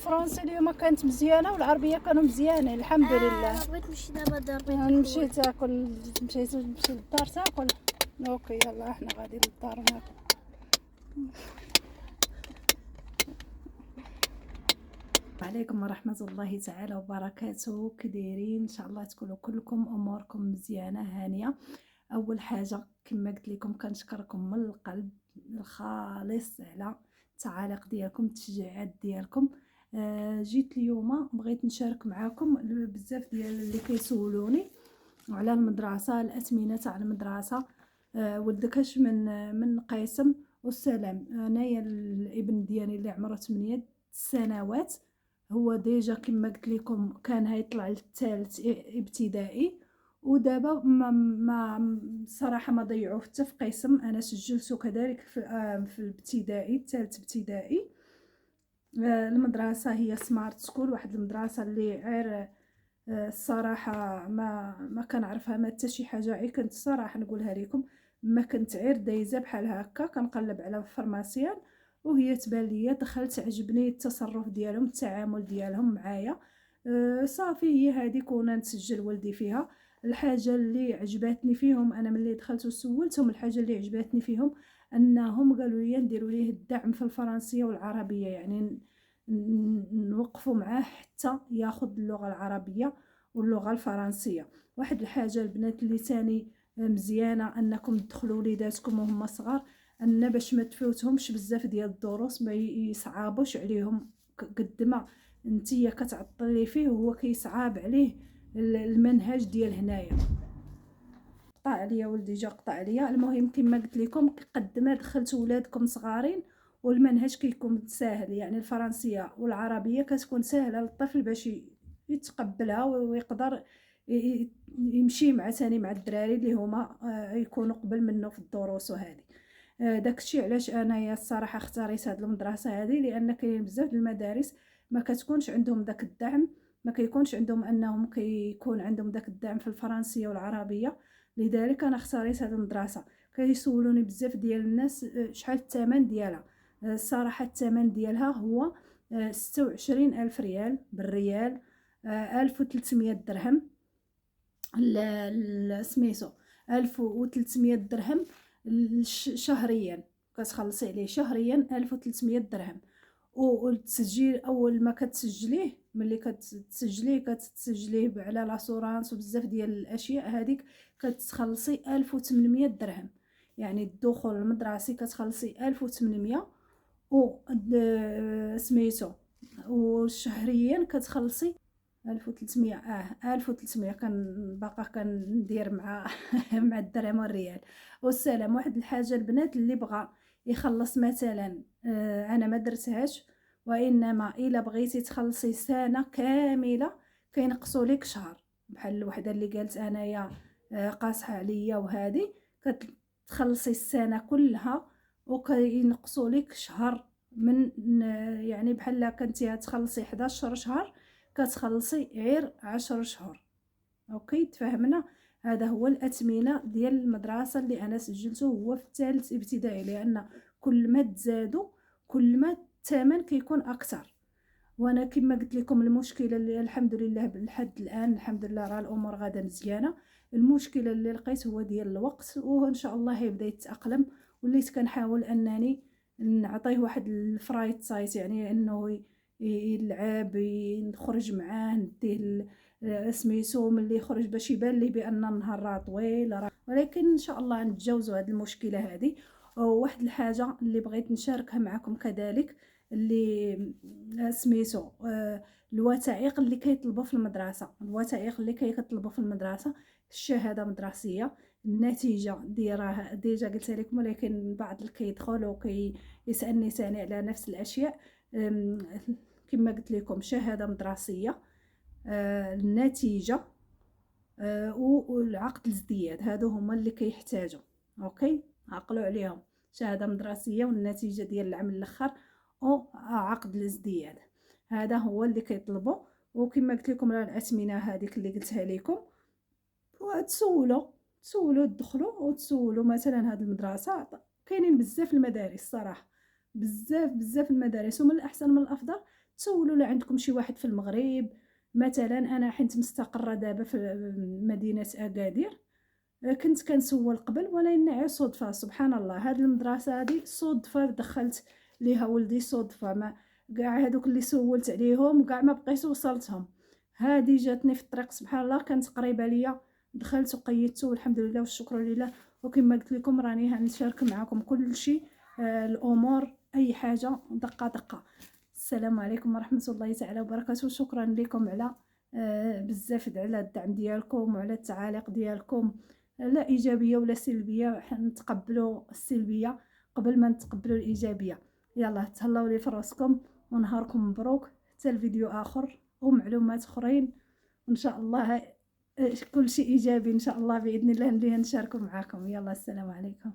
الفرنسي اليوم كانت مزيانه والعربيه كانوا مزيانين الحمد لله. بغيت نمشي دابا الدار، بغيت نمشي تاكل، مشيتي تمشي للدار تاكل. اوكي يلا احنا غادي للدار ناكل. عليكم ورحمة الله تعالى وبركاته. كديرين؟ ان شاء الله تكونوا كلكم اموركم مزيانة هانية. اول حاجة كما قلت لكم كنشكركم من القلب الخالص على التعاليق ديالكم، التشجيعات ديالكم. جيت اليوم بغيت نشارك معكم بزاف ديال اللي كيسولوني على المدرسة، الأثمنة تاع المدرسة. ولدك اش من قاسم والسلام. انايا الابن ديالي اللي عمره 8 سنوات هو ديجا كما قلت لكم كان هيطلع للثالث ابتدائي، ودابا ما صراحه ما ضيعوه حتى في قسم. انا سجلته كذلك في الابتدائي، الثالث ابتدائي. المدرسه هي سمارت سكول، واحد المدرسه اللي غير الصراحه ما كنعرفها ما حتى شي حاجه. عي كنت الصراحه نقولها لكم، ما كنت غير دايزه بحال هكا كنقلب على فارماسيان وهي تبان ليا، دخلت عجبني التصرف ديالهم، التعامل ديالهم معايا. صافي هي هذيك وانا نسجل ولدي فيها. الحاجه اللي عجبتني فيهم انا ملي دخلت وسولتهم، الحاجه اللي عجبتني فيهم انهم قالوا لي نديروا ليه الدعم في الفرنسيه والعربيه، يعني نوقفوا معاه حتى ياخذ اللغه العربيه واللغه الفرنسيه. واحد الحاجه البنات اللي تاني مزيانه انكم تدخلوا وليداتكم وهم صغار، ان باش ما تفوتهمش بزاف ديال الدروس، ما يصعبوش عليهم قد ما نتيا كتعطلي فيه وهو كيصعاب عليه المنهج ديال هنايا. قطع عليا ولدي، جا قطع عليا. المهم كما قلت لكم قد ما دخلتوا ولادكم صغارين والمنهج كيكون ساهل، يعني الفرنسيه والعربيه كتكون سهله للطفل باش يتقبلها ويقدر يمشي مع ثاني مع الدراري اللي هما يكونوا قبل منه في الدروس وهذه. داكشي علاش انايا الصراحه اختاريت هذه المدرسه هذه، لان كاين بزاف المدارس ما كتكونش عندهم داك الدعم، ما كيكونش عندهم انهم كيكون عندهم داك الدعم في الفرنسيه والعربيه. لذلك انا اختاريت هذه المدرسه. كيسولوني بزاف ديال الناس شحال الثمن ديالها. الصراحه الثمن ديالها هو 26,000 ريال بالريال، 1300 درهم سميتو 1300 درهم شهريا. كتخلصي عليه شهريا 1300 درهم. والتسجيل اول ما كتسجليه، ملي كتسجليه على لاسورانس وبزاف ديال الاشياء هذيك كتخلصي 1800 درهم. يعني الدخول المدرسي كتخلصي 1800 و سميتو، وشهريا كتخلصي 1300. 1300 كان باقا كندير مع مع الدرهم والريال والسلام. واحد الحاجه البنات اللي بغى يخلص مثلا، انا ما درتهاش، وانما الا بغيتي تخلصي سنه كامله كينقصوا لك شهر. بحال الوحده اللي قالت انايا قاصحه عليا وهذه كتخلصي السنه كلها وكينقصوا لك شهر من، يعني بحال كنتي تخلصي 11 شهر كتخلصي غير 10 شهور. اوكي تفهمنا؟ هذا هو الاثمنه ديال المدرسه اللي انا سجلته هو في الثالث ابتدائي، لان كل ما تزادوا كل ما الثمن كيكون اكثر. وانا كما قلت لكم المشكله اللي الحمد لله لحد الان الحمد لله راه الامور غاده مزيانه. المشكله اللي لقيت هو ديال الوقت، وان شاء الله يبدا يتاقلم. وليت كنحاول انني نعطيه واحد الفرايت سايت، يعني انه يلعب نخرج معاه نديه سميتو ملي يخرج باش يبان ليه بان النهار راه طويل ولكن ان شاء الله نتجاوزوا هذه المشكله هذه. وواحد الحاجه اللي بغيت نشاركها معكم كذلك اللي سميتو الوثائق اللي كيطلبوا في المدرسه. الوثائق اللي كيطلبوا في المدرسه الشهاده مدرسيه، النتيجه ديالها ديجا قلت لكم، ولكن بعض اللي كيدخل وكيسالني ثاني على نفس الاشياء. كما قلت لكم شهاده مدرسيه، النتيجه، والعقد الازدياد. هادو هما اللي كيحتاجوا. اوكي عقلوا عليهم، شهاده مدرسيه والنتيجه ديال العام الاخر وعقد الازدياد. هذا هو اللي كيطلبوا. وكما قلت لكم راه الاثمنه هذيك اللي قلتها لكم. وتسولوا تدخلوا وتسولوا مثلا هاد المدرسه. كاينين بزاف المدارس صراحه، بزاف المدارس، ومن الاحسن من الافضل تسولوا لا عندكم شي واحد في المغرب مثلا. انا حيت مستقره دابا في مدينه اكادير، كنت كنسول قبل، ولكن نعي صدفه سبحان الله هاد المدرسه هادي صدفه دخلت ليها ولدي صدفه. ما كاع هادوك اللي سولت عليهم كاع ما بقيت وصلتهم، هادي جاتني في الطريق سبحان الله، كانت قريبه ليا، دخلت وقيدت والحمد لله والشكر لله. وكما قلت لكم راني هنشارك معكم كل شيء، الامور اي حاجه دقه دقه. السلام عليكم ورحمه الله تعالى وبركاته. شكرا لكم على بزاف على الدعم ديالكم وعلى التعاليق ديالكم، لا ايجابيه ولا سلبيه، نتقبلوا السلبيه قبل ما نتقبلوا الايجابيه. يلا تهلاو لي في راسكم ونهاركم مبروك، حتى الفيديو اخر ومعلومات اخرين وان شاء الله كل شيء ايجابي ان شاء الله باذن الله اللي نشاركه معكم. يلا السلام عليكم.